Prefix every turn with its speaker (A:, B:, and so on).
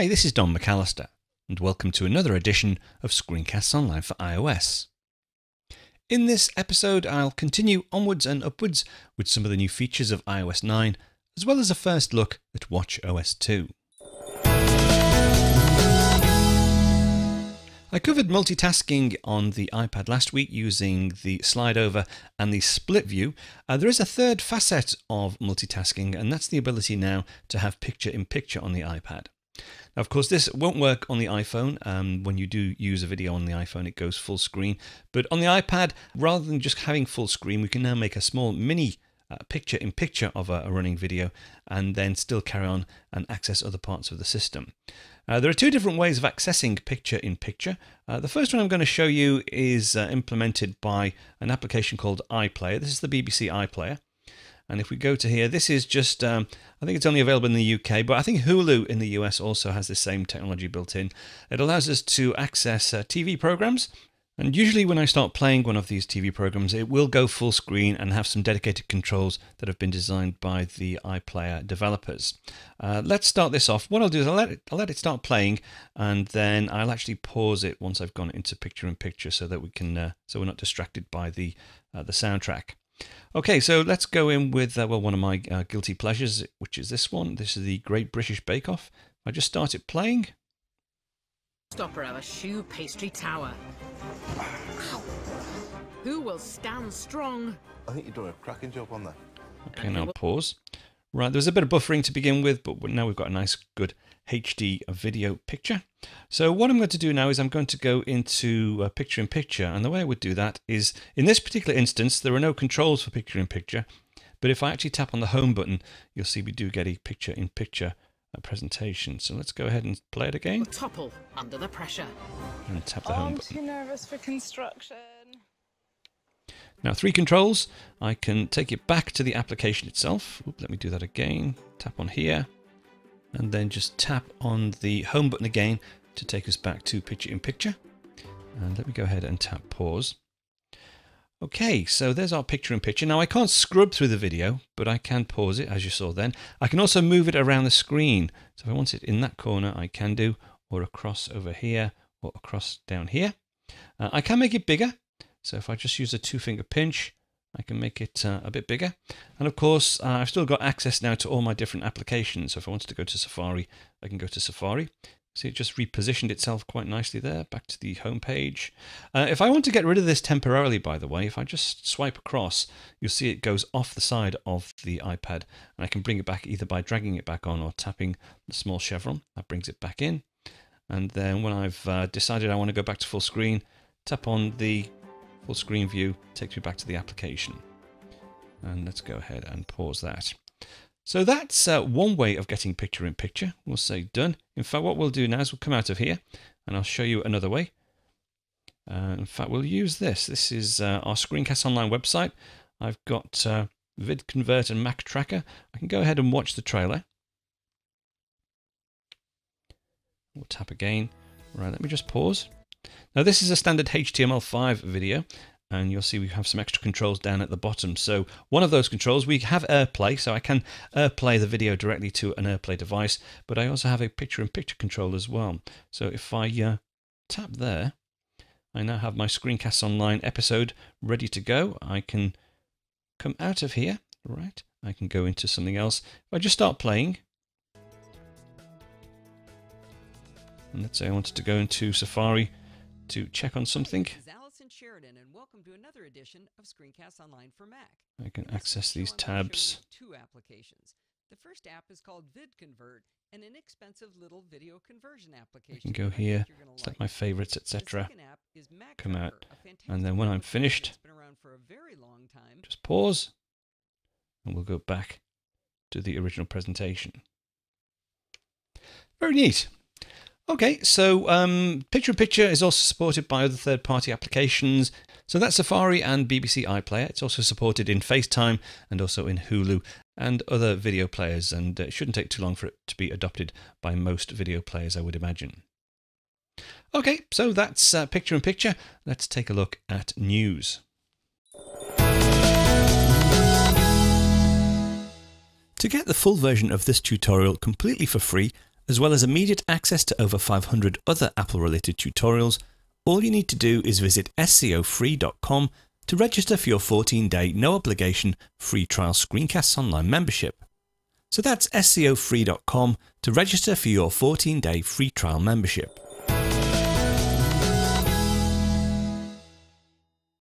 A: Hi, this is Don McAllister, and welcome to another edition of Screencasts Online for iOS. In this episode, I'll continue onwards and upwards with some of the new features of iOS 9, as well as a first look at watchOS 2. I covered multitasking on the iPad last week using the slide over and the split view. There is a third facet of multitasking, and that's the ability now to have picture-in-picture on the iPad. Now, of course, this won't work on the iPhone. When you do use a video on the iPhone, it goes full screen. But on the iPad, rather than just having full screen, we can now make a small mini picture-in-picture of a running video and then still carry on and access other parts of the system. There are two different ways of accessing picture-in-picture. The first one I'm going to show you is implemented by an application called iPlayer. This is the BBC iPlayer. And if we go to here, this is just, I think it's only available in the UK, but I think Hulu in the US also has the same technology built in. It allows us to access TV programs. And usually when I start playing one of these TV programs, it will go full screen and have some dedicated controls that have been designed by the iPlayer developers. Let's start this off. What I'll do is I'll let it start playing, and then I'll actually pause it once I've gone into picture-in-picture so that we can, so we're not distracted by the soundtrack. Okay, so let's go in with one of my guilty pleasures, which is this one. This is the Great British Bake Off. I just start it playing.
B: Stopper of a shoe pastry tower. Ow. Who will stand strong?
C: I think you're doing a cracking job on that.
A: Okay, now pause. Right, there's a bit of buffering to begin with, but now we've got a nice, good HD video picture. So what I'm going to do now is I'm going to go into picture-in-picture, and the way I would do that is, in this particular instance, there are no controls for picture-in-picture, but if I actually tap on the home button, you'll see we do get a picture-in-picture presentation. So let's go ahead and play it again.
B: Topple under the pressure.
A: And tap the home button.
D: I'm too nervous for construction.
A: Now, three controls. I can take it back to the application itself. Oop, let me do that again. Tap on here, and then just tap on the home button again to take us back to picture-in-picture. And let me go ahead and tap pause. Okay, so there's our picture-in-picture. Now, I can't scrub through the video, but I can pause it, as you saw then. I can also move it around the screen. So if I want it in that corner, I can do, or across over here, or across down here. I can make it bigger. So if I just use a two-finger pinch, I can make it a bit bigger. And of course, I've still got access now to all my different applications. So if I wanted to go to Safari, I can go to Safari. See, it just repositioned itself quite nicely there, back to the home page. If I want to get rid of this temporarily, by the way, if I just swipe across, you'll see it goes off the side of the iPad. And I can bring it back either by dragging it back on or tapping the small chevron. That brings it back in. And then when I've decided I want to go back to full screen, tap on the full screen view, takes me back to the application. And let's go ahead and pause that. So that's one way of getting picture-in-picture. We'll say done. In fact, what we'll do now is we'll come out of here, and I'll show you another way. In fact, we'll use this. This is our Screencast Online website. I've got VidConvert and Mac Tracker. I can go ahead and watch the trailer. We'll tap again. Right, let me just pause. Now, this is a standard HTML5 video. And you'll see we have some extra controls down at the bottom. So one of those controls, we have AirPlay, so I can AirPlay the video directly to an AirPlay device, but I also have a picture-in-picture control as well. So if I tap there, I now have my Screencasts Online episode ready to go. I can come out of here, right? I can go into something else. If I just start playing, and let's say I wanted to go into Safari to check on something.
E: Sheridan, and welcome to another edition of Screencasts Online for Mac.
A: I can access these tabs.
E: Two applications. The first app is called VidConvert, an inexpensive little video conversion application.
A: I can go here, select my favorites, etc. Come out, and then when I'm finished, just pause, and we'll go back to the original presentation. Very neat. Okay, so picture-in-picture is also supported by other third-party applications. So that's Safari and BBC iPlayer. It's also supported in FaceTime and also in Hulu and other video players. And it shouldn't take too long for it to be adopted by most video players, I would imagine. Okay, so that's picture-in-picture. Let's take a look at news. To get the full version of this tutorial completely for free, As well as immediate access to over 500 other Apple-related tutorials, all you need to do is visit scofree.com to register for your 14-day no-obligation free trial Screencasts Online membership. So that's scofree.com to register for your 14-day free trial membership.